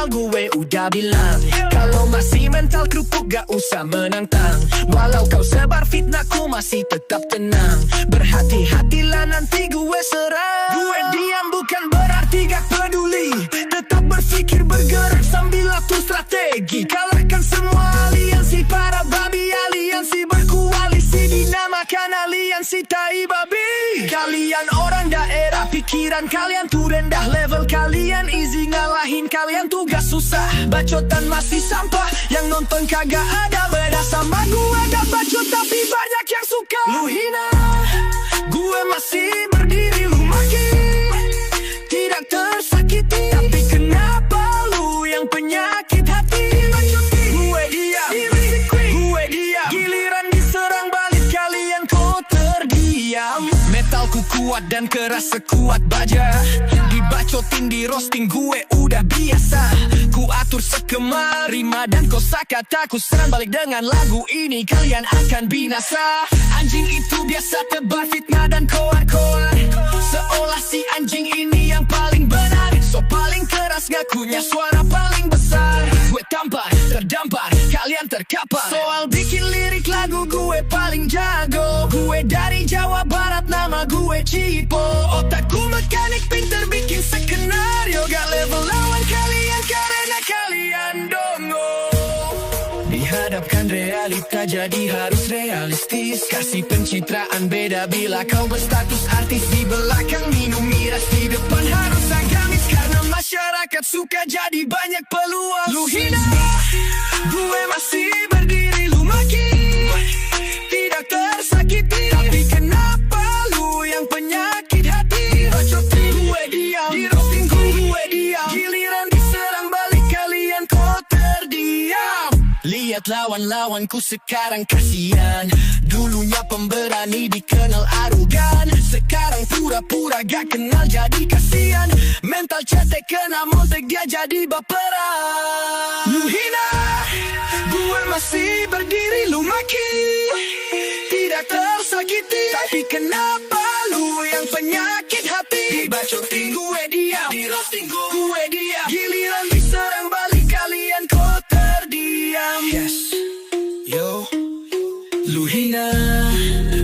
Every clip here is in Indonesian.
gue udah bilang, kalau masih mental kerupuk gak usah menantang. Walau kau sebar fitnah ku masih tetap tenang. Berhati-hatilah nanti gue serang. Gue diam bukan berarti gak peduli. Tetap berpikir bergerak sambil atur strategi. Kalahkan semua aliansi para babi. Aliansi berkoalisi dinamakan aliansi tai babi. Kalian orang daerah, pikiran kalian tuh rendah. Level kalian easy, ngalahin kalian tuh gak susah. Bacotan masih sampah, yang nonton kagak ada. Beda sama gue gak bacot tapi banyak yang suka. Lu hina, gue masih berdiri. Lu maki, tidak tersakiti. Tapi kenapa lu yang penyakit hati? Gue diam, giliran diserang balik kalian kok terdiam. Metalku kuat dan keras sekuat baja. Dibacotin di roasting gue udah biasa. Ku atur skema rima dan kosakata. Ku serang balik dengan lagu ini, kalian akan binasa. Anjing itu biasa tebar fitnah dan koar-koar. Seolah si anjing ini yang paling benar. So paling keras ngakunya suara paling besar. Gue tampar, terdampar, kalian terkapar. Soal bikin lirik lagu gue paling jago. Gue dari Jawa Barat, nama gue Cipo. Otakku mekanik pinter bikin skenario. Gak level lawan kalian karena kalian dongo. Dihadapkan realita jadi harus realistis. Kasih pencitraan beda bila kau berstatus artis. Di belakang minum miras, di depan harus agamis. Karena masyarakat suka jadi banyak peluang. Lu hina, gue masih berdiri. Lu maki, tidak tersakiti. Tapi kenapa lu yang penyakit hati? Bacotin gue diam, di roasting gue diam. Giliran diserang balik kalian kok terdiam. Lihat lawan-lawanku sekarang kasihan. Dulunya pemberani dikenal arogan. Sekarang pura-pura gak kenal jadi kasihan. Mental cetek kena montek dia jadi baperan. Lu hina, gue masih berdiri. Lu maki, tidak tersakiti. Tapi kenapa lu yang penyakit hati? Dibacotin gue diam, di roasting gue diam. Giliran diserang balik kalian kok terdiam. Yes, yo, lu hina,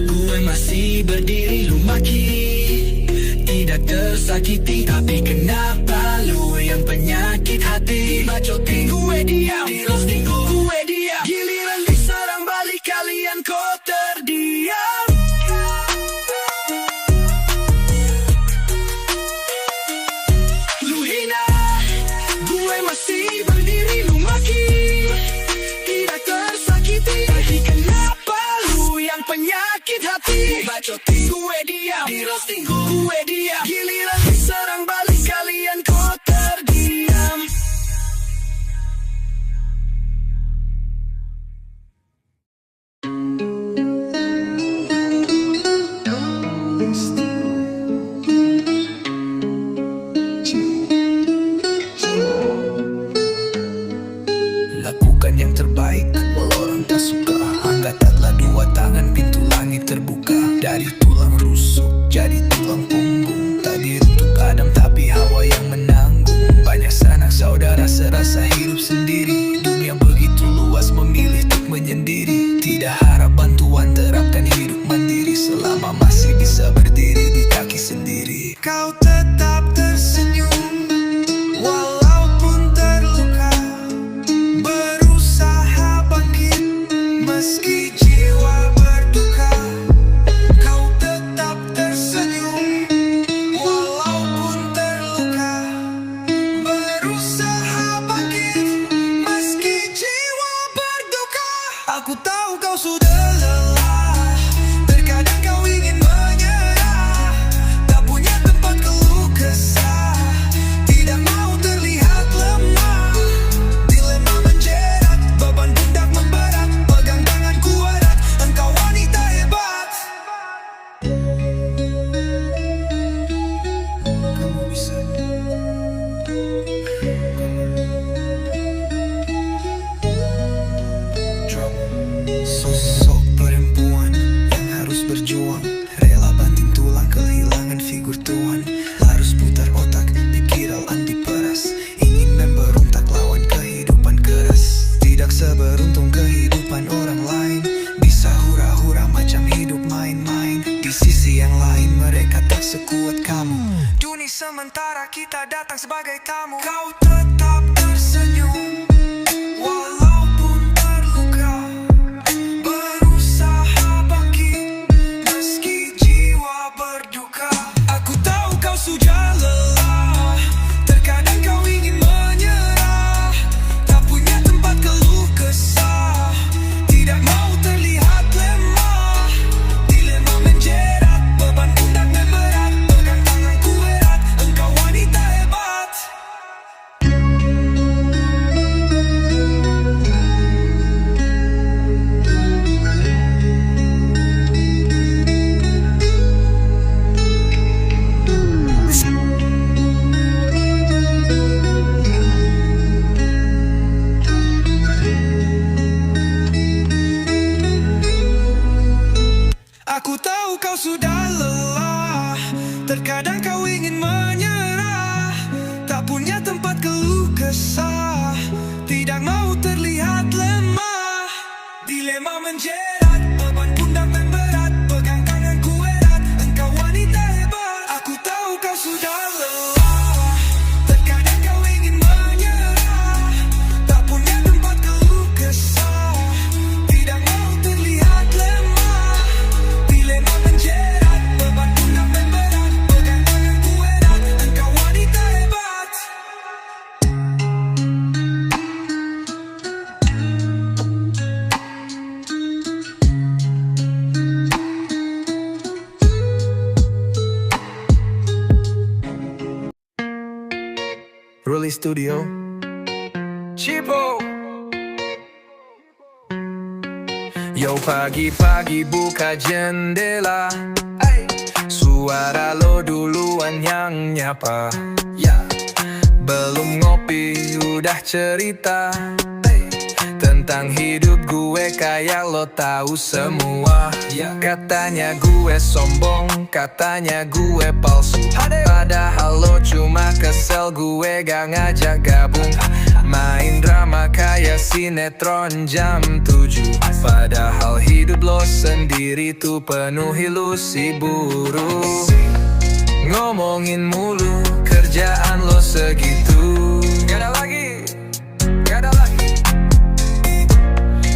gue masih berdiri. Lu maki, tidak tersakiti. Tapi kenapa lu yang penyakit hati? Bacotin gue diam, di roasting gue diam. Giliran diserang balik kalian kok terdiam. Lu hina, gue masih berdiri. Lu maki, tidak tersakiti. Tapi kenapa lu yang penyakit hati? Bacotin gue diam, di roasting gue diam. Giliran diserang balik kalian kok terdiam. Lakukan yang terbaik walau orang tak suka. Angkatlah dua tangan, pintu langit terbuka. Dari tulang rusuk jadi tulang punggung. Tak dibentuk Adam tapi Hawa yang menanggung. Banyak sanak saudara serasa hidup sendiri. Dunia begitu luas memilih untuk menyendiri. Tidak harap bantuan, terapkan hidup mandiri. Selama masih bisa berdiri di kaki sendiri. Kau tetap tersenyum walaupun terluka. Berusaha bangkit meski jiwa berduka. Kau tetap tersenyum walaupun terluka. Berusaha bangkit meski jiwa berduka. Aku tahu kau sudah lelah. Terkadang kau ingin menyerah. Tak punya tempat keluh kesah. Tidak mau terlihat lemah. Dilema menjerat, beban pundak memberat. Pegang tanganku erat, engkau wanita hebat. Kamu bisa. Drum. So seberuntung kehidupan orang lain. Bisa hura-hura macam hidup main-main. Di sisi yang lain mereka tak sekuat kamu. Dunia sementara kita datang sebagai tamu. Kau tetap tersenyum walaupun terluka, berusaha bangkit meski jiwa berduka. Aku tahu kau sudah lelah, terkadang kau ingin menyerah, tak punya tempat keluh kesah, tidak mau terlihat lemah. Dilema menjerat, beban pundak memberat, pegang tanganku erat, engkau wanita hebat. Aku tahu kau sudah lelah, terkadang kau ingin menyerah, tak punya tempat keluh kesah, tidak mau terlihat lemah. Dilema menjerat, beban pundak memberat, pegang tanganku erat, engkau wanita hebat. Aku tahu kau sudah lelah, terkadang kau ingin menyerah, tak punya tempat keluh kesah, tidak mau terlihat lemah. Dilema menjerat, beban pundak memberat, pegang tanganku erat, engkau wanita hebat. Ruli Studio Cipo. Yo, pagi-pagi buka jendela, suara lo duluan yang nyapa. Belum ngopi udah cerita tentang hidup gue kayak lo tahu semua. Katanya gue sombong, katanya gue palsu, padahal lo cuma kesel gue gak ngajak gabung. Main drama kayak sinetron jam 7, padahal hidup lo sendiri tuh penuh ilusi buruk. Ngomongin mulu, kerjaan lo segitu, gak ada lagi, gak ada lagi.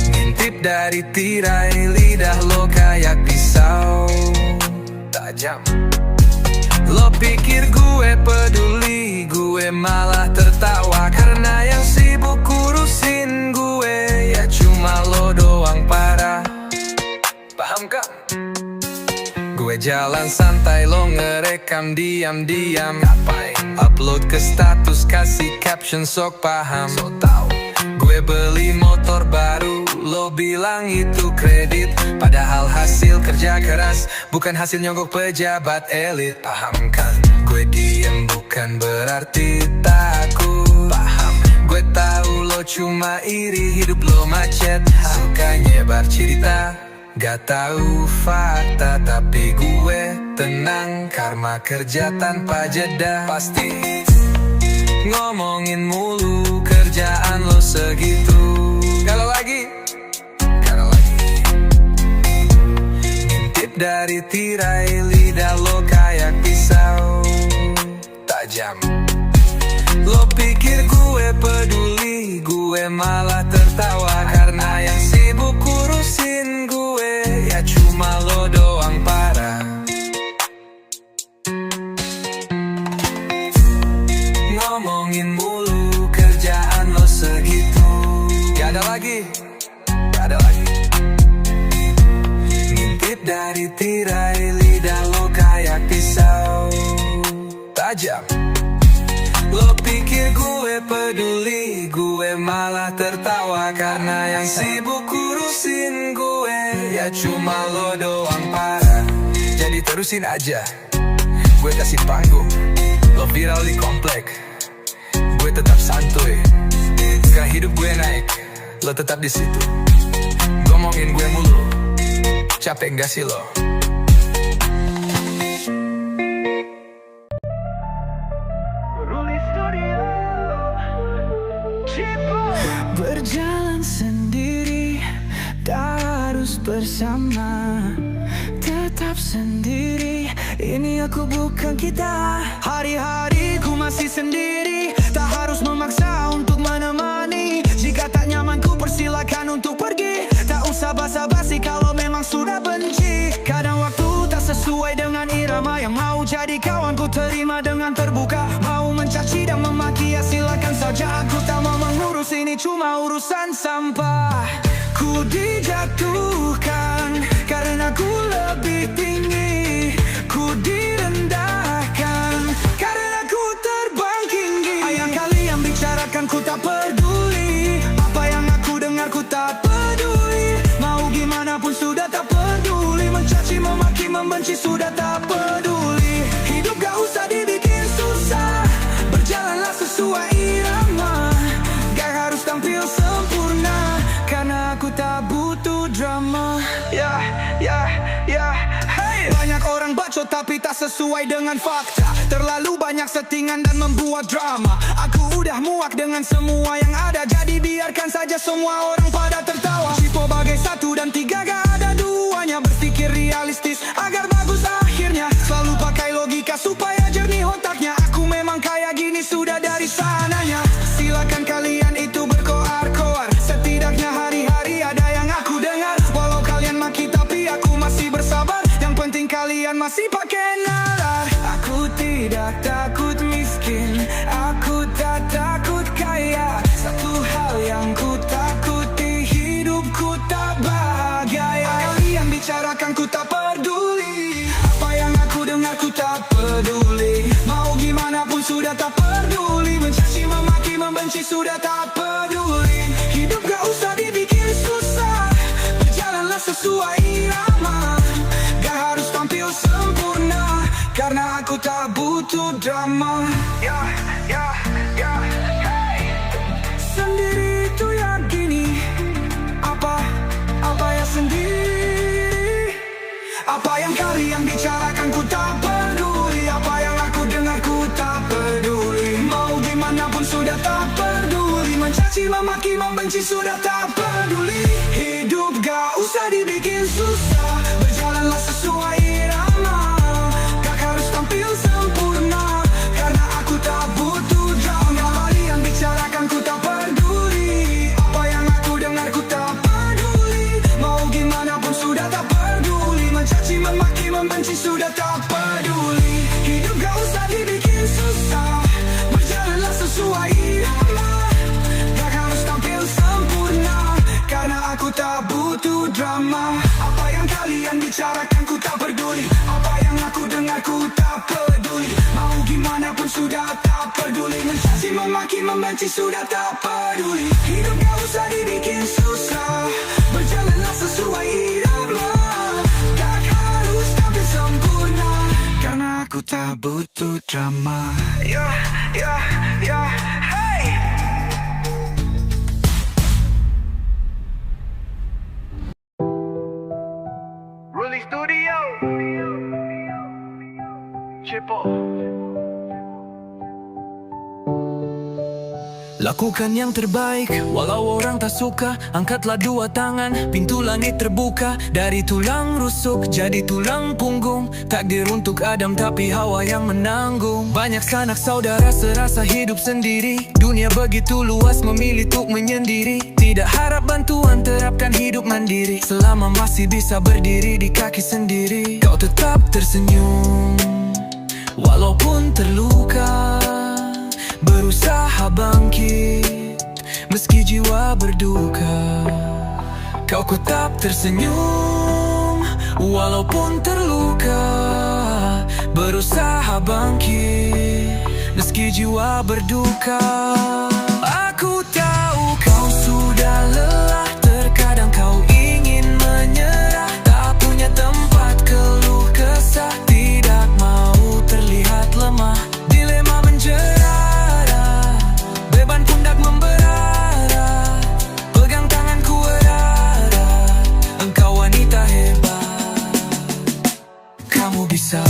Ngintip dari tirai, lidah lo kayak pisau tajam. Lo pikir gue peduli, gue malah tertawa, karena yang sibuk urusin gue ya cuma lo doang parah. Paham kan? Gue jalan santai, lo ngerekam diam-diam. Upload ke status, kasih caption, sok paham. Gue beli motor baru, lo bilang itu kredit, padahal hasil kerja keras, bukan hasil nyogok pejabat elit. Paham kan? Gue diem bukan berarti takut. Paham? Gue tahu lo cuma iri, hidup lo macet, suka nyebar cerita, gak tahu fakta. Tapi gue tenang, karma kerja tanpa jeda. Pasti ngomongin mulu, kerjaan lo segitu. Kalau lagi, kalau lagi. Ngintip dari tirai, lidah lo kayak pisau tajam. Lo pikir gue peduli, gue malah tertawa, karena yang sibuk urusin gue ya cuma lo doang parah. Ngomongin mulu, kerjaan lo segitu, gak ada lagi, gak ada lagi. Ngintip dari tirai, lidah lo kayak pisau tajam. Lo pikir gue peduli, gue malah tertawa, karena yang sibuk urusin gue ya cuma lo doang parah. Jadi terusin aja, gue kasih panggung, lo viral di komplek, gue tetap santuy. Gak hidup gue naik, lo tetap di situ. Ngomongin gue mulu, capek gak sih lo? Berjalan sendiri bersama, tetap sendiri. Ini aku bukan kita. Hari-hari ku masih sendiri, tak harus memaksa untuk menemani. Jika tak nyaman ku persilakan untuk pergi. Tak usah basa-basi kalau memang sudah benci. Kadang waktu tak sesuai dengan irama yang mau jadi kawan ku terima dengan terbuka. Mau mencaci dan memaki ya silakan saja. Aku tak mau mengurus, ini cuma urusan sampah. Ku dijatuhkan karena ku lebih tinggi. Ku direndahkan karena ku terbang tinggi. Ayang kalian bicarakan ku tak peduli. Apa yang aku dengar ku tak peduli. Mau gimana pun sudah tak peduli. Mencaci, memaki, membenci sudah tak peduli. Hidup gak usah dibikin susah. Berjalanlah sesuai irama. Gak harus tampil sempurna, karena aku tak butuh drama. Hey. Banyak orang bacot tapi tak sesuai dengan fakta. Terlalu banyak settingan dan membuat drama. Aku udah muak dengan semua yang ada. Jadi biarkan saja semua orang pada tertawa. Cipo bagai 1 dan 3 gak ada duanya. Berpikir realistis agar bagus akhirnya. Selalu pakai logika supaya jernih otaknya. Aku memang kayak gini sudah dari sananya. Silakan kalian itu berkoar-koar. Setidaknya hari-hari ada yang aku dengar. Walau kalian maki tapi aku masih bersabar. Yang penting kalian masih pakai nalar. Aku tidak takut miskin, aku tak takut kaya. Satu hal yang ku takuti, hidupku tak bahagia. Kalian bicarakan ku tak peduli. Apa yang aku dengar ku tak peduli. Mau gimana pun sudah tak peduli. Mencaci, memaki, membenci sudah tak peduli. Hidup gak usah dibikin susah. Berjalanlah sesuai irama. Gak harus tampil sempurna, karena aku tak butuh drama. Hey. Sendiri itu yang gini. Apa ya sendiri. Apa yang kalian bicarakan ku tak peduli. Apa yang aku dengar ku tak peduli. Mau gimana pun sudah tak peduli. Mencaci, memaki, membenci sudah tak peduli. Hidup gak usah dibikin susah. Berjalanlah sesuai irama. Gak harus tampil sempurna, karena aku tak butuh drama. Kalian bicarakan ku tak peduli. Apa yang aku dengar ku tak peduli. Mau gimana pun sudah tak peduli. Mencaci, memaki, membenci sudah tak peduli. Hidup gak usah dibikin susah. Berjalanlah sesuai irama. Gak harus tampil sempurna, karena aku tak butuh drama. Apa yang kalian bicarakan ku tak peduli. Apa yang aku dengar ku tak peduli. Mau gimana pun sudah tak peduli. Mencaci, memaki, membenci sudah tak peduli. Hidup gak usah dibikin susah. Berjalanlah sesuai irama. Gak harus tampil sempurna, karena aku tak butuh drama. Hey. Ruli Studio Cipo. Lakukan yang terbaik, walau orang tak suka. Angkatlah 2 tangan, pintu langit terbuka. Dari tulang rusuk jadi tulang punggung. Takdir untuk Adam tapi Hawa yang menanggung. Banyak sanak saudara serasa hidup sendiri. Dunia begitu luas memilih untuk menyendiri. Tidak harap bantuan, terapkan hidup mandiri. Selama masih bisa berdiri di kaki sendiri. Kau tetap tersenyum walaupun terluka. Berusaha bangkit meski jiwa berduka. Kau tetap tersenyum walaupun terluka. Berusaha bangkit meski jiwa berduka. Aku tahu kau sudah lelah. Terkadang kau ingin menyerah. Tak punya tempat keluh kesah. Tidak mau terlihat lemah. Dilema menjerat. Beban pundak memberat. Pegang tanganku erat. Engkau wanita hebat. Kamu bisa.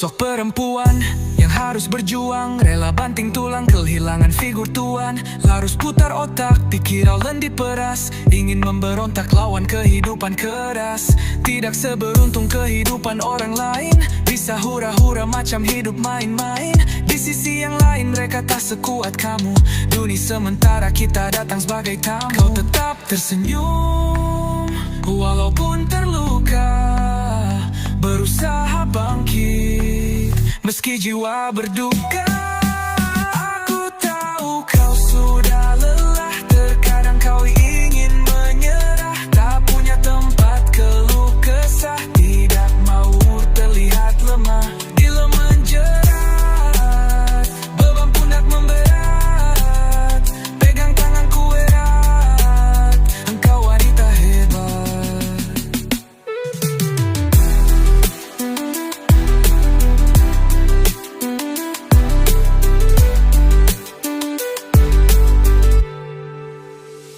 Sosok perempuan yang harus berjuang, rela banting tulang, kehilangan figur tuan. Larus putar otak, dikira lendir peras, ingin memberontak lawan kehidupan keras. Tidak seberuntung kehidupan orang lain, bisa hura-hura macam hidup main-main. Di sisi yang lain mereka tak sekuat kamu. Dunia sementara kita datang sebagai tamu. Kau tetap tersenyum walaupun terluka, berusaha bangkit meski jiwa berduka. Aku tahu kau sudah lelah, terkadang kau ingin menyerah, tak punya tempat keluh kesah, tidak mau terlihat lemah. Bila menjerat, beban pundak memberat, pegang tanganku erat, engkau wanita hebat.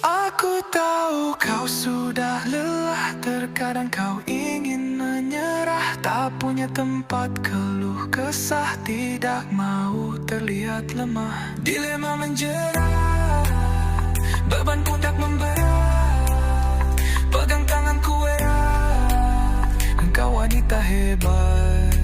Aku tahu kau sudah lelah, terkadang kau ingin menyerah, tak punya tempat keluh kesah, tidak mau terlihat lemah. Dilema menjerat, beban pundak memberat, pegang tanganku erat, engkau wanita hebat.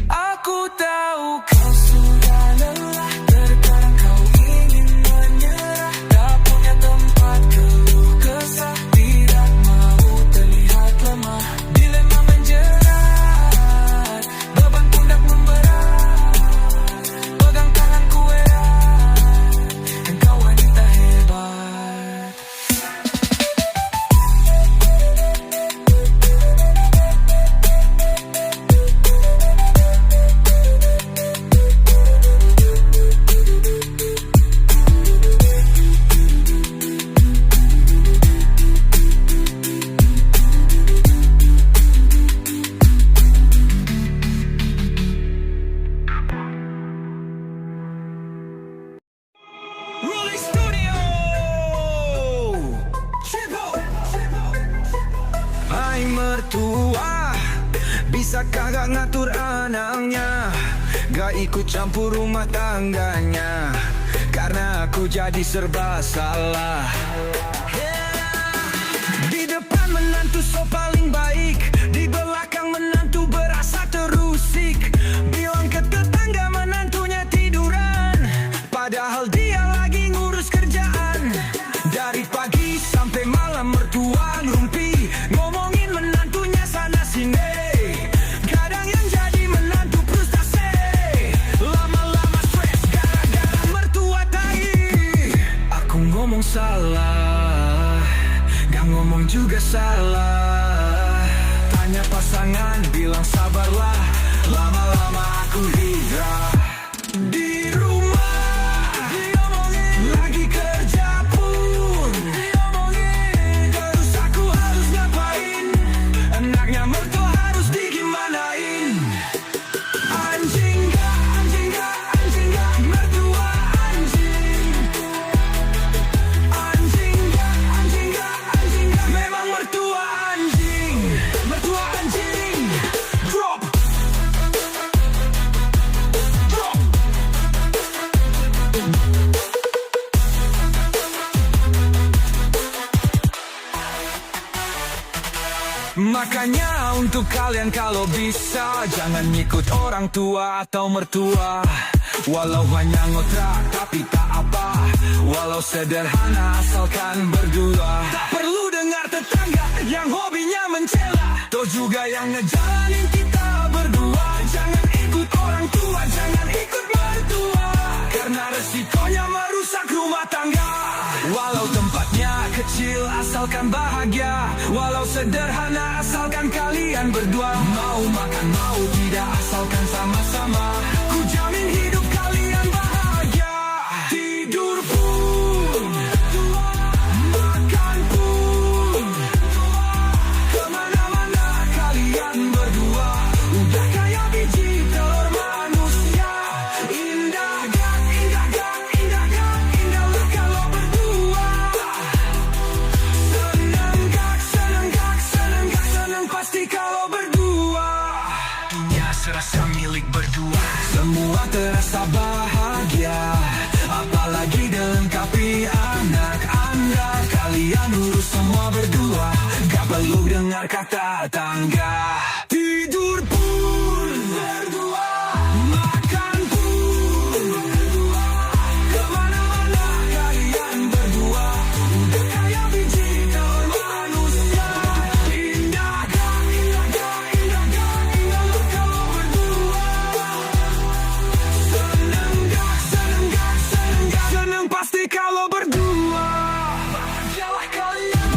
Aku tahu kau sudah lelah, terkadang kau ingin menyerah, tak punya tempat keluh kesah, tidak mau terlihat lemah. Dilema menjerat, beban pundak memberat, pegang tanganku erat, engkau wanita hebat. Rolling Studio. Hai mertua, bisakah gak ngatur anaknya, gak ikut campur rumah tangganya, karena aku jadi serba salah. Di depan menantu so paling baik, di belakang menantu berasa terusik. Bilang ke tetangga menantunya tiduran, padahal dia lagi ngurus kerjaan. Dari pagi sampai malam mertua ngerumpi, ngomongin menantunya sana sini. Kadang yang jadi menantu frustasi, lama-lama stres gara-gara mertua tai. Aku ngomong salah, gak ngomong juga salah. Tanya pasangan bilang sabarlah, lama-lama aku hijrah. Di rumah diomongin, lagi kerja pun diomongin, terus aku harus ngapain? Anaknya mertua harus digimanain? Anjing gak, anjing gak, anjing gak, mertua anjing. Anjing gak, anjing gak, anjing gak, memang mertua anjing. Mertua anjing. Drop. Drop. Makanya untuk kalian kalau bisa, jangan ngikut orang tua atau mertua. Walau hanya ngontrak tapi tak apa, walau sederhana asalkan berdua. Tak perlu dengar tetangga yang hobinya mencela, toh juga yang ngejalanin kita berdua. Jangan ikut orang tua, jangan ikut mertua, karena resikonya merusak rumah tangga. Walau tempatnya kecil asalkan bahagia, walau sederhana asalkan kalian berdua. Mau makan mau tidak asalkan sama-sama, ku jamin hidup kalian bahagia. Tidur pun, makan pun, kemana-mana kalian berdua. Udah kayak biji telur manusia. Indah gak, indah gak, indah gak, indah lah kalau berdua. Seneng gak, seneng gak, seneng gak, seneng pasti kalau berdua. Dunia serasa milik berdua. rumah terasa bahagia, apalagi dilengkapi anak Anda. Kalian urus semua berdua, gak perlu dengar kata tangga. Tidur pun berdua, makan pun berdua, kemana-mana kalian berdua. Udah kayak biji telur manusia. Indah kalau berdua. Seneng pasti kalau berdua. Bahagialah kalian.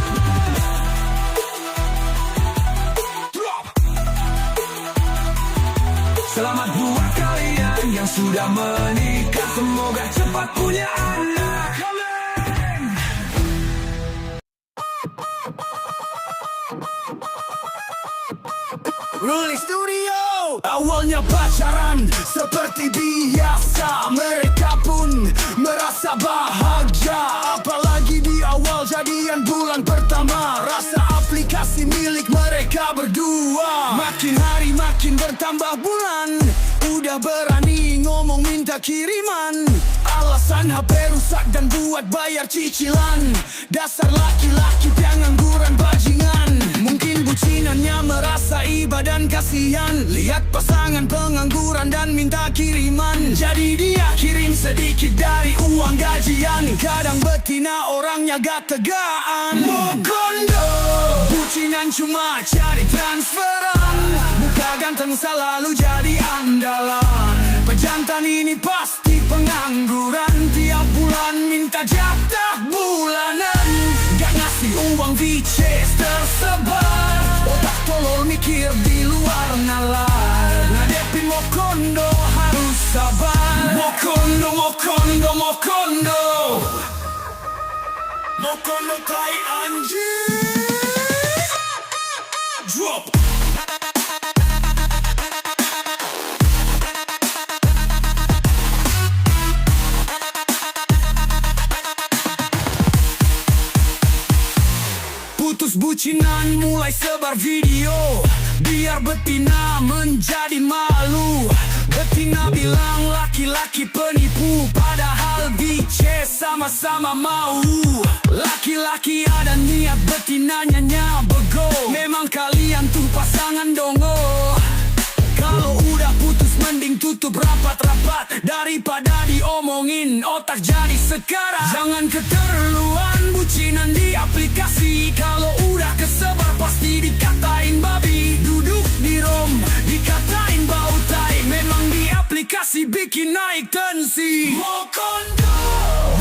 Drop. Selamat buat kalian yang sudah menikah, semoga cepat punya anak. Ruli Studio. Awalnya pacaran seperti biasa, mereka pun merasa bahagia. Apalagi di awal jadian bulan pertama, rasa aplikasi milik mereka berdua. Makin hari makin bertambah bulan, udah berani ngomong minta kiriman. Alasan HP rusak dan buat bayar cicilan. Dasar laki-laki pengangguran bajingan. Mungkin bucinannya merasa iba dan kasihan, lihat pasangan pengangguran dan minta kiriman. Jadi dia kirim sedikit dari uang gajian. Kadang betina orangnya gak tegaan. Mokondo, bucinan cuma cari transferan. Muka ganteng selalu jadi andalan. Pejantan ini pasti pengangguran, tiap bulan minta jatah bulanan. Gak ngasih uang VCS tersebar, otak tolol mikir di luar nalar. Ngadepin Mokondo harus sabar. Mokondo, Mokondo, Mokondo, Mokondo tai anjing. Drop. Putus bucinan mulai sebar video, biar betina menjadi malu. Betina bilang laki-laki penipu, padahal bice sama-sama mau. Laki-laki ada niat, betinanya bego. Memang kalian tuh pasangan dongo. Kalau udah putus mending tutup rapat-rapat, daripada diomongin otak jadi sekarat. Jangan keterlaluan bucinan di aplikasi, kalau udah kesebar pasti dikatain babi. Duduk di rom dikatain bau tai, memang di aplikasi bikin naik tensi. Mokondo,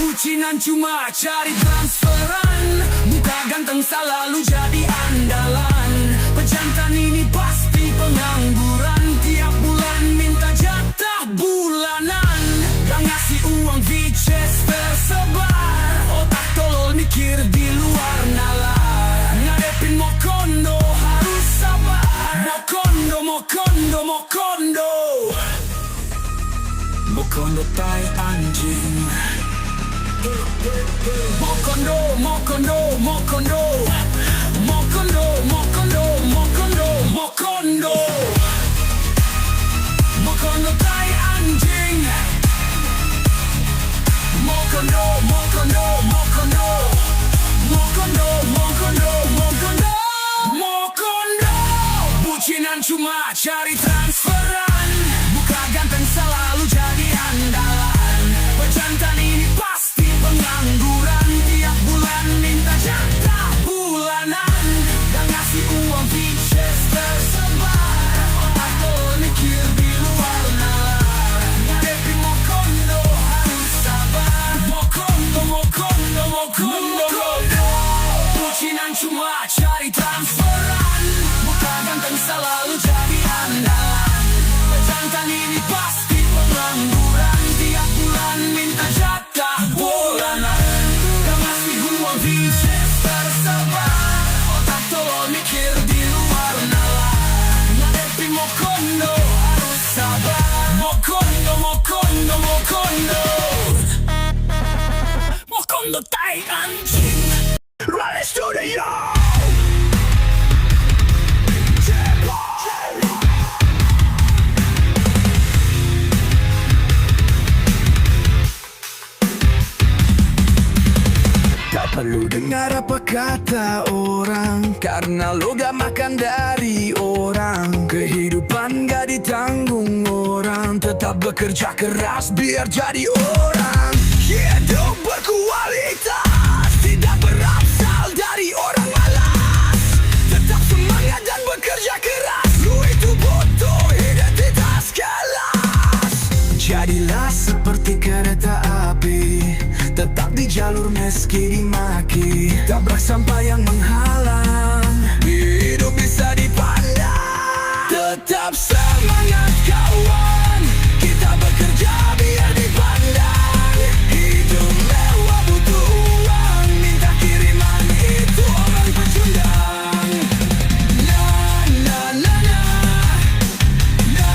bucinan cuma cari transferan. Muka ganteng selalu jadi andalan. Pejantan ini pasti pengangguran, tiap bulan minta jatah bulanan. Gak ngasih uang VCS tersebar, otak tolol mikir di luar nalar. Ngadepin Mokondo harus sabar. Mokondo, Mokondo, Mokondo, Mokondo tai anjing. Mokondo, Mokondo, Mokondo, Mokondo, Mokondo, Mokondo, Mokondo, Mokondo tai anjing. Mokondo, Mokondo, Mokondo, Mokondo, Mokondo, Mokondo, Mokondo. Bucinan cuma cari transferan, muka ganteng selalu jadi andalan. Pejantan ini pasti pengangguran, tiap bulan minta jatah bulanan. Gak ngasih uang VCS tersebar, otak tolol mikir di luar nalar. Ngadepin Mokondo harus sabar. Mokondo, Mokondo, Mokondo, bucinan cuma cari transferan, muka ganteng selalu jadi andalan. Pejantan ini pasti pengangguran, tiap bulan minta jatah bulanan. Gak ngasih uang VCS tersebar, otak tolol mikir di luar nalar. Ngadepin Mokondo harus sabar. Mokondo, Mokondo, Mokondo, Mokondo tai anjing. Ruli Studio. Lu dengar apa kata orang, karena lu gak makan dari orang. Kehidupan gak ditanggung orang, tetap bekerja keras biar jadi orang. Hidup berkualitas, tidak berasal dari orang malas. Tetap semangat dan bekerja keras, lu itu butuh identitas kelas. Jadilah seperti kereta api, tetap di jalur meski dimaki. Tabrak sampah yang menghalang, hidup bisa dipandang. Tetap semangat kawan, kita bekerja biar dipandang. Hidup mewah butuh uang, minta kiriman itu orang pecundang. Na na na na, na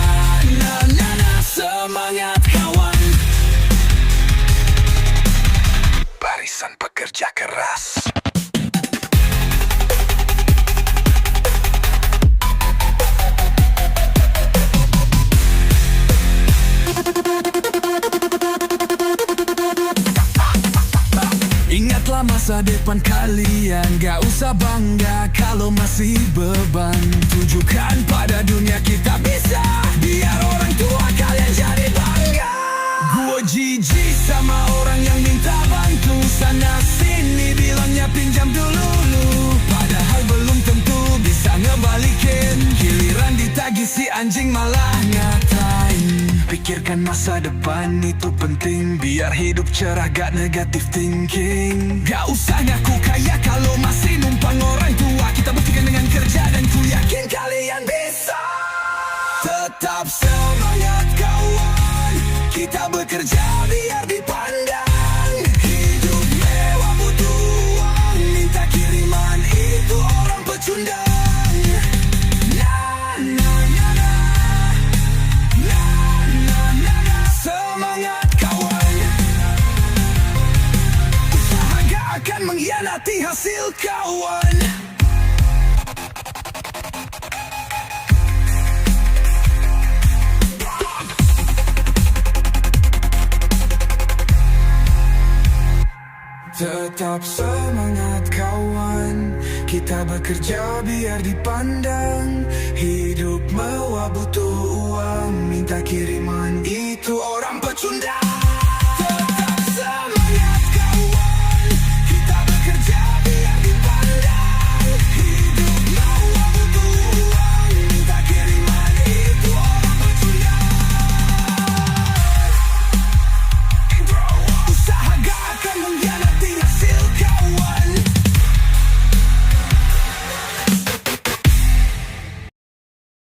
na na na, semangat kawan. Barisan pekerja keras. Ingatlah masa depan kalian, gak usah bangga kalau masih beban. Tunjukkan pada dunia kita bisa, biar orang tua kalian jadi bangga. Gua jijik sama orang yang minta bantu, sana sini bilangnya pinjam dulu. Padahal belum tentu bisa ngebalikin, giliran ditagih si anjing malah ngatain. Pikirkan masa depan itu penting, biar hidup cerah gak negatif thinking. Gak usah ngaku kaya kalau masih numpang orang tua. Kita buktikan dengan kerja dan ku yakin kalian bisa. Tetap semangat kawan, kita bekerja biar dipandang. Hidup mewah butuh uang, minta kiriman itu orang pecundang. Na na na na, na na na na, semangat kawan. Usaha gak akan mengkhianati hasil kawan. Tetap semangat kawan, kita bekerja biar dipandang. Hidup mewah butuh uang, minta kirim